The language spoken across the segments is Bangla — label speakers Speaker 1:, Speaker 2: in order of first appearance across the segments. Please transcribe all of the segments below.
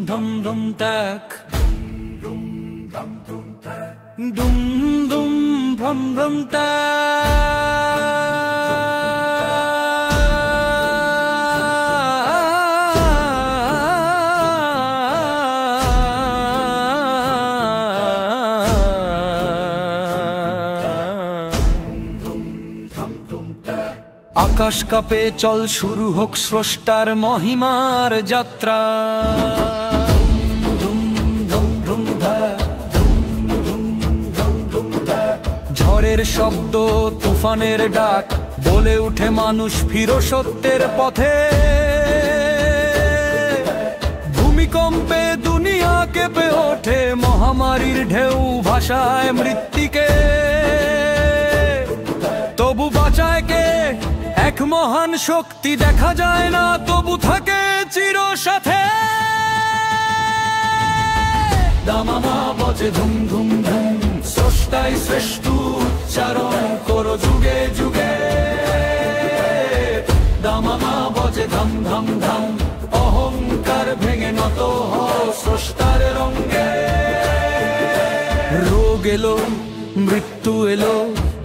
Speaker 1: ধুম ধুম তাক, দুম দুম ভ্রম ভ্রম আকাশ কাঁপে চল শুরু হোক স্রষ্টার মহিমার যাত্রা। ঝড়ের শব্দ তুফানের ডাক, বলে উঠে মানুষ ফিরো সত্যের পথে। ভূমিকম্পে দুনিয়া কেঁপে ওঠে, মহামারীর ঢেউ ভাষায় মৃত্তিকে। তবু বাঁচায় কে? এক মহান শক্তি, দেখা যায় না তবু থাকে চির সাথে। দামামা বাজে ধুম ধুম ধুম, স্রষ্টাই শ্রেষ্ঠ উচ্চারণ করো যুগে যুগে। দামামা বাজে ধাম ধাম ধাম, অহংকার ভেঙে নত হও স্রষ্টার রঙ্গে। রোগ এলো, মৃত্যু এলো,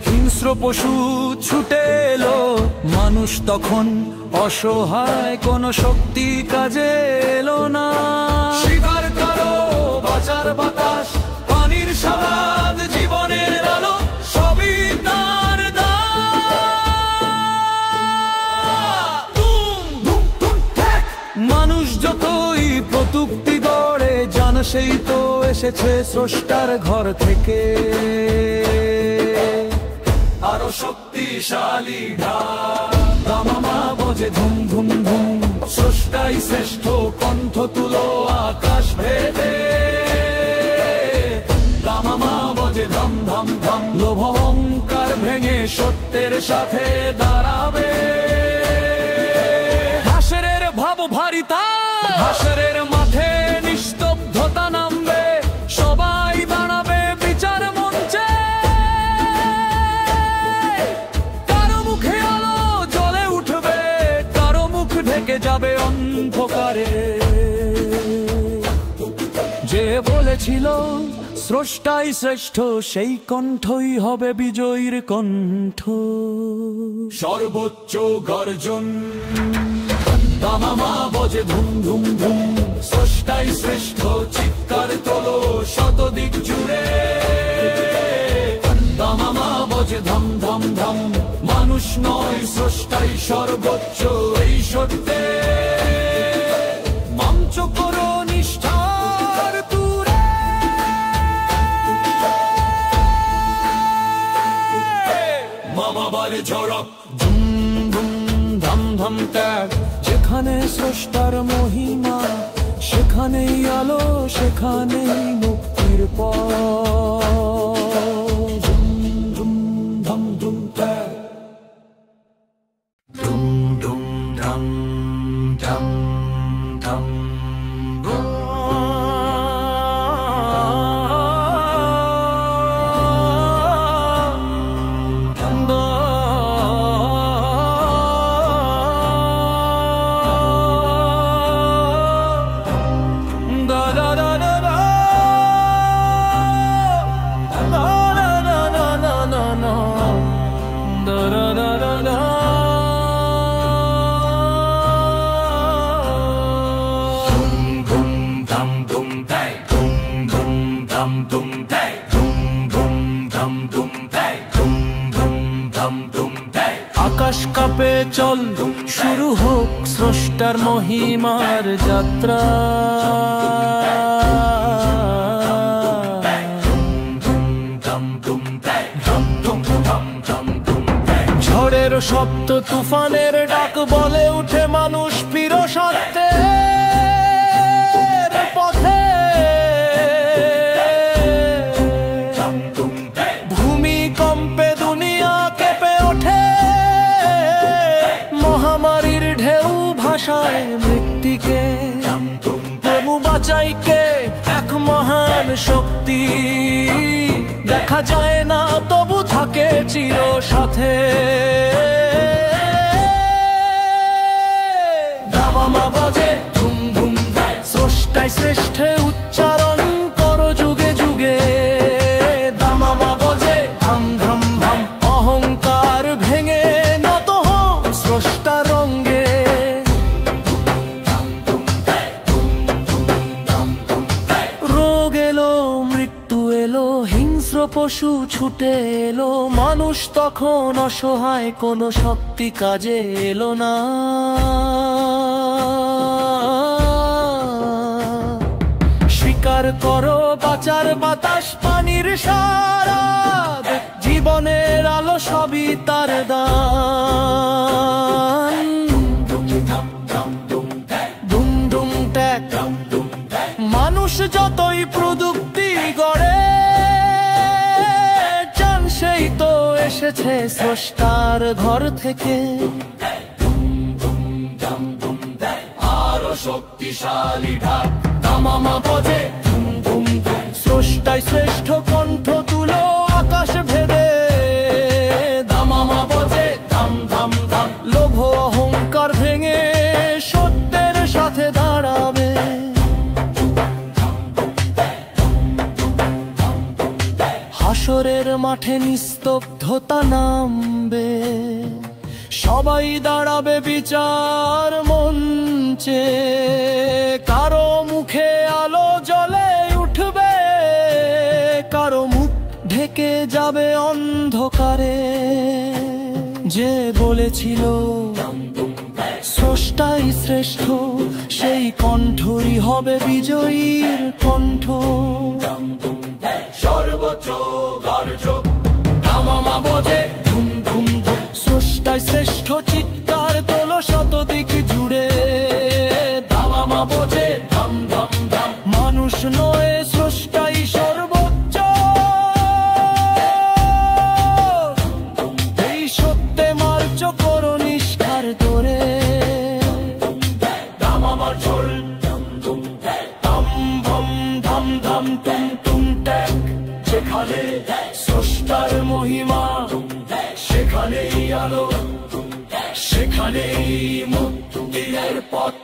Speaker 1: হিংস্র পশু ছুটে এলো, মানুষ তখন অসহায়, কোনো শক্তি কাজে এলো না। স্বীকার করো বাঁচার বাতাস, পানির স্বাদ, জীবনের আলো, সবই তার দান। মানুষ যতই প্রযুক্তি গড়ে, জান সেই তো এসেছে স্রষ্টার ঘর থেকে। আরো শক্তিশালী ঢাল, দামামা বাজে ধুম ধুম ধুম, স্রষ্টাই শ্রেষ্ঠ, কণ্ঠ তুলো আকাশ ভেদে। দামামা বাজে ধাম ধাম ধাম, লোভ অহংকার ভেঙে সত্যের সাথে দাঁড়াবে। হাসরের ভাব ভারী তাল, হাসরের মাঠে নিস্তব্ধতা নামবে, সবাই দাঁড়াবে বিচার মঞ্চে। কারো মুখে আলো জ্বলে উঠবে, কারো মুখ ঢেকে যাবে অন্ধকারে। যে বলেছিল স্রষ্টাই শ্রেষ্ঠ, সেই কণ্ঠই হবে বিজয়ীর কণ্ঠ। সর্বোচ্চ গর্জন, দামামা বাজে ধুম ধুম ধুম, স্রষ্টাই শ্রেষ্ঠ, চিৎকার তোলো শতদিক জুড়ে। দামামা বাজে ধাম ধাম ধাম, মানুষ নয় স্রষ্টাই সর্বোচ্চ এই সত্যে। মঞ্চ করো নিষ্ঠার তুরে, মামা বারে ঝড়ক ধুম ধুম ধাম ধাম ত্যাগ। যেখানে স্রষ্টার মহিমা, সেখানেই আলো, সেখানেই মুক্তির পথ। ধুম ধুম ধাম ধুম ত্যাগ, ধুম ধুম ধাম ধাম ধাম। আকাশ কাঁপে চল শুরু হোক স্রষ্টার মহিমার যাত্রা। ঝড়ের শব্দ তুফানের ডাক, বলে উঠে মানুষ ফিরো সত্যের পথে। ভূমিকম্পে দুনিয়া কেঁপে ওঠে, মহামারীর ঢেউ ভাষায় মৃত্তিকে। তবু বাঁচাই কে? এক মহান শক্তি, দেখা যায় না তবু থাকে চির সাথে। দামামা বাজে ধুম ধুম, স্রষ্টা স্রষ্টাই শ্রেষ্ঠে উচ্চারণ করো যুগে যুগে। দামামা বাজে ধাম ধাম ধাম, অহংকার ভেঙে নত হও স্রষ্টা রঙ্গে। রোগ এলো, মৃত্যু এলো, হিংস্র পশু ছুটে এলো, মানুষ তখন অসহায়, কোনো শক্তি কাজে এলো না। স্বীকার করো বাঁচার বাতাস, পানির স্বাদ, জীবনের আলো সবই তার দান। দুম দুম ট্যাক, মানুষ যতই প্রযুক্তি গড়ে, চান সেই তো এসেছে স্রষ্টার ঘর থেকে। আরো শক্তিশালী ঢাক, দামামা বাজে ধুম ধুম ধুম, স্রষ্টাই শ্রেষ্ঠ কণ্ঠ তুলো আকাশ ভেদে। দামামা বাজে ধাম ধাম ধাম, লোভ অহংকার ভেঙে সত্যের সাথে দাঁড়াবে। হাসরের মাঠে নিস্তব্ধতা নামবে, সবাই দাঁড়াবে বিচার মঞ্চে। কারো মুখে আলো জ্বলে উঠবে, কারো মুখ ঢেকে যাবে অন্ধকারে। যে বলেছিল স্রষ্টাই শ্রেষ্ঠ, সেই কণ্ঠই হবে বিজয়ীর কণ্ঠ। সর্বত্র গর্জ, দামামা বাজে ধুম ধুম ধুম, স্রষ্টাই শ্রেষ্ঠ চিৎকার তোলো শতদিক জুড়ে। দামামা বাজে ধাম ধাম ধাম, মানুষ নয় স্রষ্টাই সর্বোচ্চ, এই সত্যে মার্চ করো নিষ্ঠার তোরে। দামামার ঝোল ধাম ভম ধাম ধাম তুম তুম ট্যাক, যেখানে স্রষ্টার মহিমা, সেখানেই আলো, সেখানেই মুক্তির পথ।